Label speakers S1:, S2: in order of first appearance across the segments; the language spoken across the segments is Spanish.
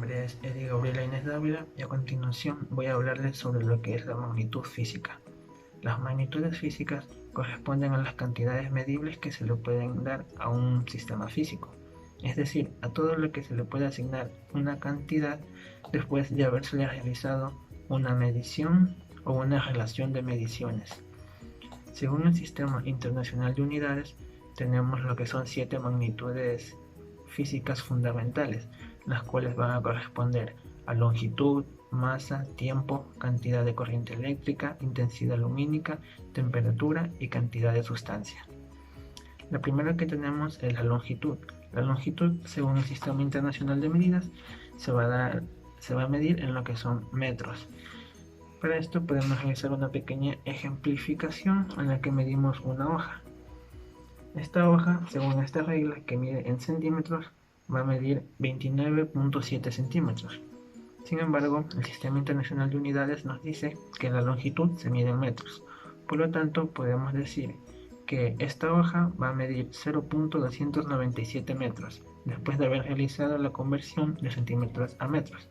S1: nombre es Eddie Gabriela Inés Dávila y a continuación voy a hablarles sobre lo que es la magnitud física. Las magnitudes físicas corresponden a las cantidades medibles que se le pueden dar a un sistema físico, es decir, a todo lo que se le puede asignar una cantidad después de haberse realizado una medición o una relación de mediciones. Según el Sistema Internacional de Unidades, tenemos lo que son 7 magnitudes físicas fundamentales, las cuales van a corresponder a longitud, masa, tiempo, cantidad de corriente eléctrica, intensidad lumínica, temperatura y cantidad de sustancia. La primera que tenemos es la longitud. La longitud, según el Sistema Internacional de Medidas, se va a medir en lo que son metros. Para esto podemos realizar una pequeña ejemplificación en la que medimos una hoja. Esta hoja, según esta regla que mide en centímetros, va a medir 29.7 centímetros. Sin embargo, el Sistema Internacional de Unidades nos dice que la longitud se mide en metros. Por lo tanto, podemos decir que esta hoja va a medir 0.297 metros, después de haber realizado la conversión de centímetros a metros.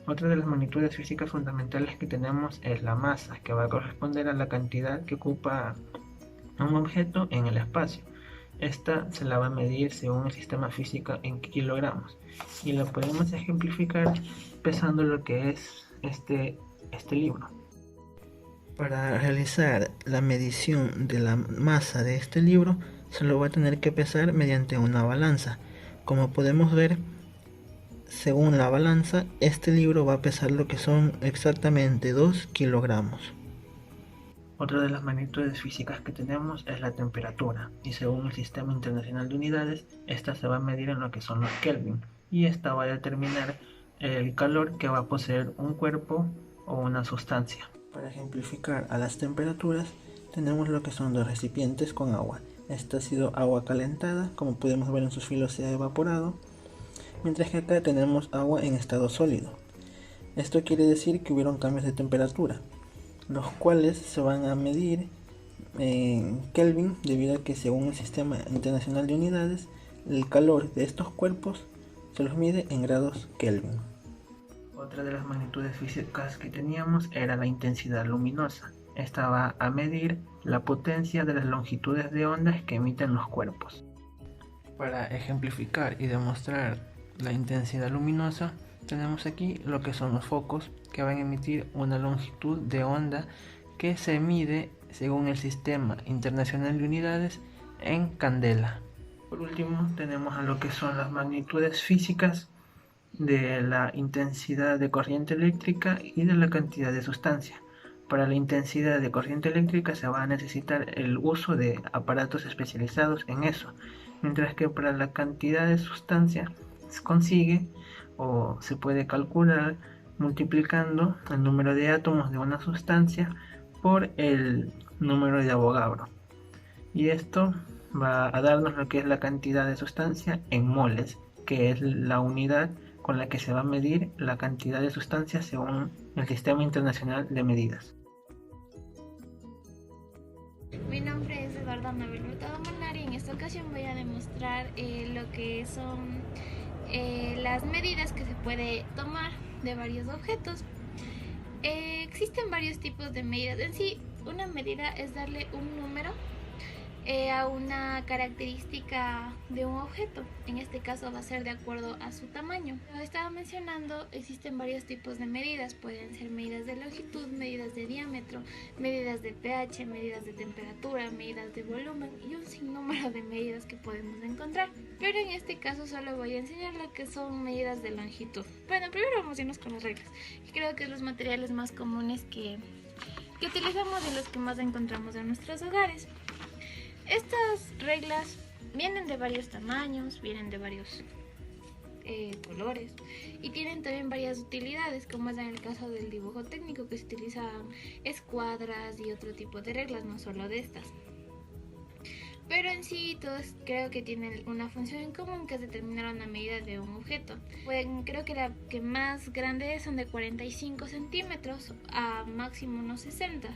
S1: Otra de las magnitudes físicas fundamentales que tenemos es la masa, que va a corresponder a la cantidad que ocupa un objeto en el espacio. Esta se la va a medir según el sistema físico en kilogramos y lo podemos ejemplificar pesando lo que es este libro. Para realizar la medición de la masa de este libro se lo va a tener que pesar mediante una balanza. Como podemos ver, según la balanza, este libro va a pesar lo que son exactamente 2 kilogramos. Otra de las magnitudes físicas que tenemos es la temperatura, y según el Sistema Internacional de Unidades, esta se va a medir en lo que son los Kelvin, y esta va a determinar el calor que va a poseer un cuerpo o una sustancia. Para ejemplificar a las temperaturas, tenemos lo que son dos recipientes con agua. Esta ha sido agua calentada, como podemos ver en sus filos se ha evaporado, mientras que acá tenemos agua en estado sólido. Esto quiere decir que hubieron cambios de temperatura, los cuales se van a medir en Kelvin, debido a que según el Sistema Internacional de Unidades, el calor de estos cuerpos se los mide en grados Kelvin. Otra de las magnitudes físicas que teníamos era la intensidad luminosa. Esta va a medir la potencia de las longitudes de ondas que emiten los cuerpos. Para ejemplificar y demostrar la intensidad luminosa, tenemos aquí lo que son los focos, que van a emitir una longitud de onda que se mide según el Sistema Internacional de Unidades en candela. Por último, tenemos a lo que son las magnitudes físicas de la intensidad de corriente eléctrica y de la cantidad de sustancia. Para la intensidad de corriente eléctrica se va a necesitar el uso de aparatos especializados en eso, mientras que para la cantidad de sustancia se consigue o se puede calcular multiplicando el número de átomos de una sustancia por el número de Avogadro. Y esto va a darnos lo que es la cantidad de sustancia en moles, que es la unidad con la que se va a medir la cantidad de sustancia según el Sistema Internacional de Medidas.
S2: Mi nombre es Eduardo Anabel Hurtado Molnar y en esta ocasión voy a demostrar lo que son las medidas que se puede tomar de varios objetos. Existen varios tipos de medidas. En sí, una medida es darle un número a una característica de un objeto. En este caso va a ser de acuerdo a su tamaño. Como estaba mencionando, existen varios tipos de medidas. Pueden ser medidas de longitud, medidas de diámetro, medidas de pH, medidas de temperatura, medidas de volumen y un sinnúmero de medidas que podemos encontrar. Pero en este caso solo voy a enseñar lo que son medidas de longitud. Bueno, primero vamos a irnos con las reglas. Creo que es los materiales más comunes que utilizamos y los que más encontramos en nuestros hogares. Estas reglas vienen de varios tamaños, vienen de varios colores y tienen también varias utilidades, como es en el caso del dibujo técnico, que se utilizan escuadras y otro tipo de reglas, no solo de estas. Pero en sí todos creo que tienen una función en común, que es determinar una medida de un objeto. Creo que la que más grande son de 45 centímetros a máximo unos 60.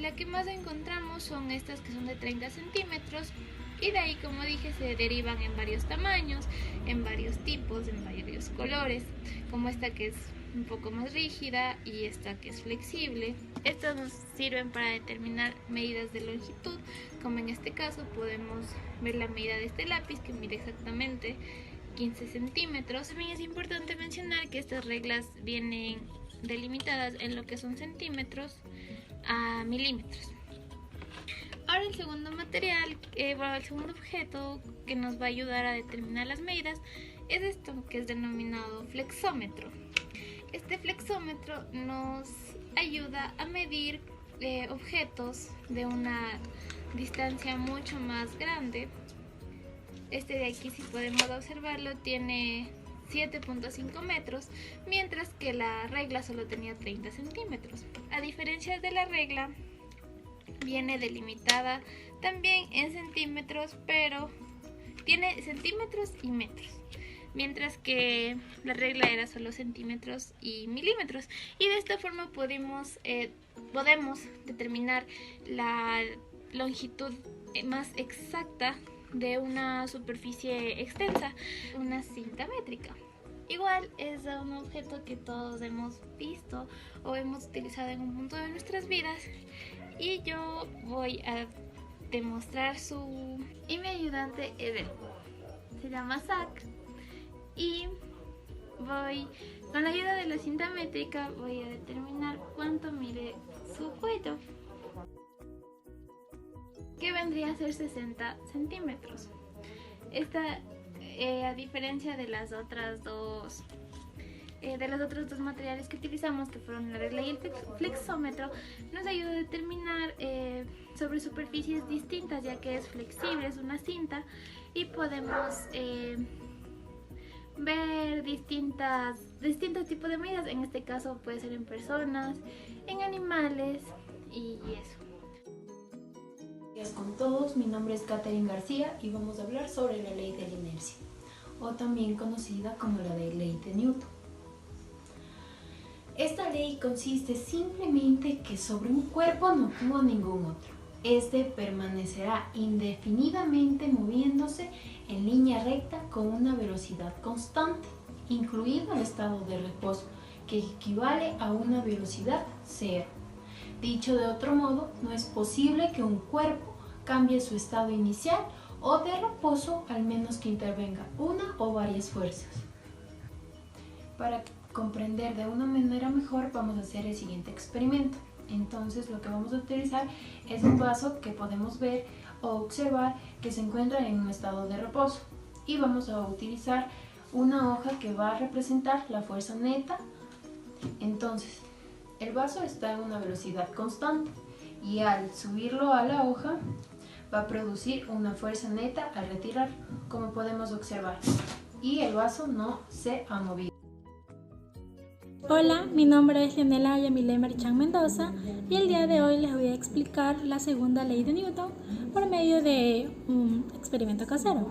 S2: La que más encontramos son estas que son de 30 centímetros Y de ahí, como dije, se derivan en varios tamaños, en varios tipos, en varios colores, como esta que es un poco más rígida y esta que es flexible. Estas nos sirven para determinar medidas de longitud, como en este caso podemos ver la medida de este lápiz que mide exactamente 15 centímetros. También es importante mencionar que estas reglas vienen delimitadas en lo que son centímetros a milímetros. Ahora el segundo material, el segundo objeto que nos va a ayudar a determinar las medidas es esto, que es denominado flexómetro. Este flexómetro nos ayuda a medir objetos de una distancia mucho más grande. Este de aquí, si podemos observarlo, tiene 7.5 metros, mientras que la regla solo tenía 30 centímetros. A diferencia de la regla, viene delimitada también en centímetros, pero tiene centímetros y metros, mientras que la regla era solo centímetros y milímetros. Y de esta forma podemos determinar la longitud más exacta de una superficie extensa, una cinta métrica. Igual es un objeto que todos hemos visto o hemos utilizado en un punto de nuestras vidas, y yo voy a demostrar y mi ayudante Eder se llama Zach, y con la ayuda de la cinta métrica voy a determinar cuánto mide su cuello, que vendría a ser 60 centímetros. Esta, a diferencia de los otros dos materiales que utilizamos, que fueron la regla y el flexómetro, nos ayuda a determinar sobre superficies distintas, ya que es flexible, es una cinta, y podemos ver distintos tipos de medidas. En este caso puede ser en personas, en animales y eso.
S3: Con todos, mi nombre es Catherine García y vamos a hablar sobre la ley de la inercia, o también conocida como la ley de Newton. Esta ley consiste simplemente que sobre un cuerpo no actúa ningún otro. Este permanecerá indefinidamente moviéndose en línea recta con una velocidad constante, incluido el estado de reposo, que equivale a una velocidad cero. Dicho de otro modo, no es posible que un cuerpo cambie su estado inicial o de reposo, al menos que intervenga una o varias fuerzas. Para comprender de una manera mejor, vamos a hacer el siguiente experimento. Entonces, lo que vamos a utilizar es un vaso que podemos ver o observar que se encuentra en un estado de reposo, y vamos a utilizar una hoja que va a representar la fuerza neta. Entonces, el vaso está en una velocidad constante y al subirlo a la hoja va a producir una fuerza neta al retirarlo, como podemos observar, y el vaso no se ha movido.
S4: Hola, mi nombre es Leonela Yamile Merchan Mendoza y el día de hoy les voy a explicar la segunda ley de Newton por medio de un experimento casero.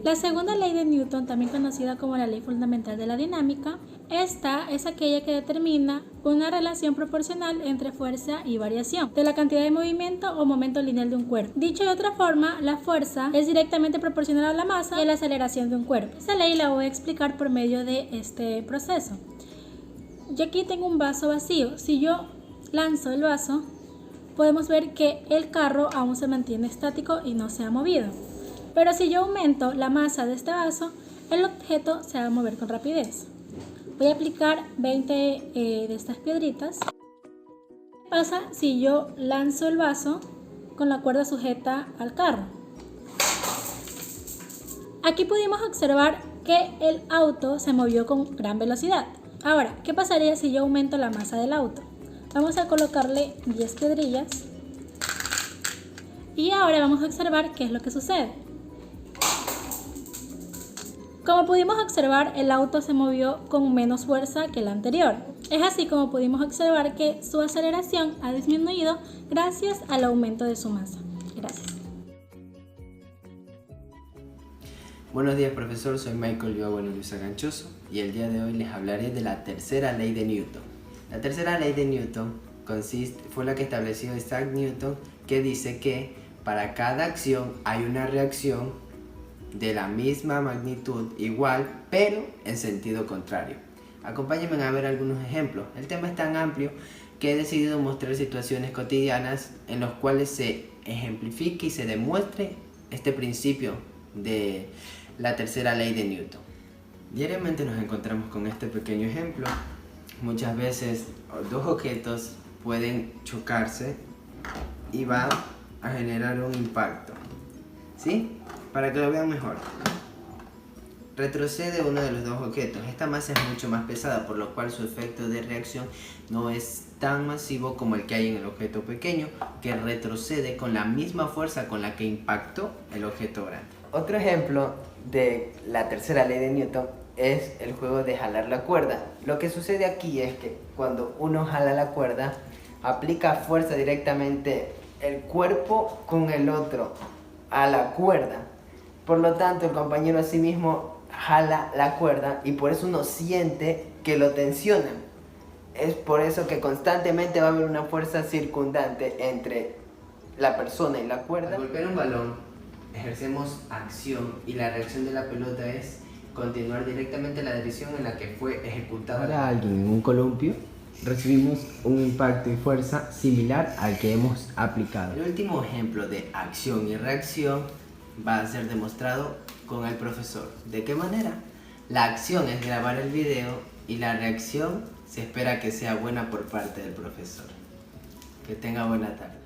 S4: La segunda ley de Newton, también conocida como la ley fundamental de la dinámica, esta es aquella que determina una relación proporcional entre fuerza y variación de la cantidad de movimiento o momento lineal de un cuerpo. Dicho de otra forma, la fuerza es directamente proporcional a la masa y a la aceleración de un cuerpo. Esta ley la voy a explicar por medio de este proceso. Yo aquí tengo un vaso vacío. Si yo lanzo el vaso, podemos ver que el carro aún se mantiene estático y no se ha movido. Pero si yo aumento la masa de este vaso, el objeto se va a mover con rapidez. Voy a aplicar 20 de estas piedritas. ¿Qué pasa si yo lanzo el vaso con la cuerda sujeta al carro? Aquí pudimos observar que el auto se movió con gran velocidad. Ahora, ¿qué pasaría si yo aumento la masa del auto? Vamos a colocarle 10 piedrillas y ahora vamos a observar qué es lo que sucede. Como pudimos observar, el auto se movió con menos fuerza que el anterior. Es así como pudimos observar que su aceleración ha disminuido gracias al aumento de su masa. Gracias.
S5: Buenos días, profesor, soy Michael Luisa Ganchoso y el día de hoy les hablaré de la tercera ley de Newton. La tercera ley de Newton fue la que estableció Isaac Newton, que dice que Para cada acción hay una reacción de la misma magnitud, igual, pero en sentido contrario. Acompáñenme a ver algunos ejemplos. El tema es tan amplio que he decidido mostrar situaciones cotidianas en las cuales se ejemplifique y se demuestre este principio de la tercera ley de Newton. Diariamente nos encontramos con este pequeño ejemplo. Muchas veces dos objetos pueden chocarse y va a generar un impacto. ¿Sí? Para que lo vean mejor. Retrocede uno de los dos objetos. Esta masa es mucho más pesada, por lo cual su efecto de reacción no es tan masivo como el que hay en el objeto pequeño, que retrocede con la misma fuerza con la que impactó el objeto grande. Otro ejemplo de la tercera ley de Newton es el juego de jalar la cuerda. Lo que sucede aquí es que cuando uno jala la cuerda, aplica fuerza directamente el cuerpo con el otro a la cuerda. Por lo tanto, el compañero a sí mismo jala la cuerda y por eso uno siente que lo tensiona. Es por eso que constantemente va a haber una fuerza circundante entre la persona y la cuerda. Al golpear un balón, ejercemos acción y la reacción de la pelota es continuar directamente la dirección en la que fue ejecutada. Ahora alguien en un columpio, recibimos un impacto y fuerza similar al que hemos aplicado. El último ejemplo de acción y reacción va a ser demostrado con el profesor. ¿De qué manera? La acción es grabar el video y la reacción se espera que sea buena por parte del profesor. Que tenga buena tarde.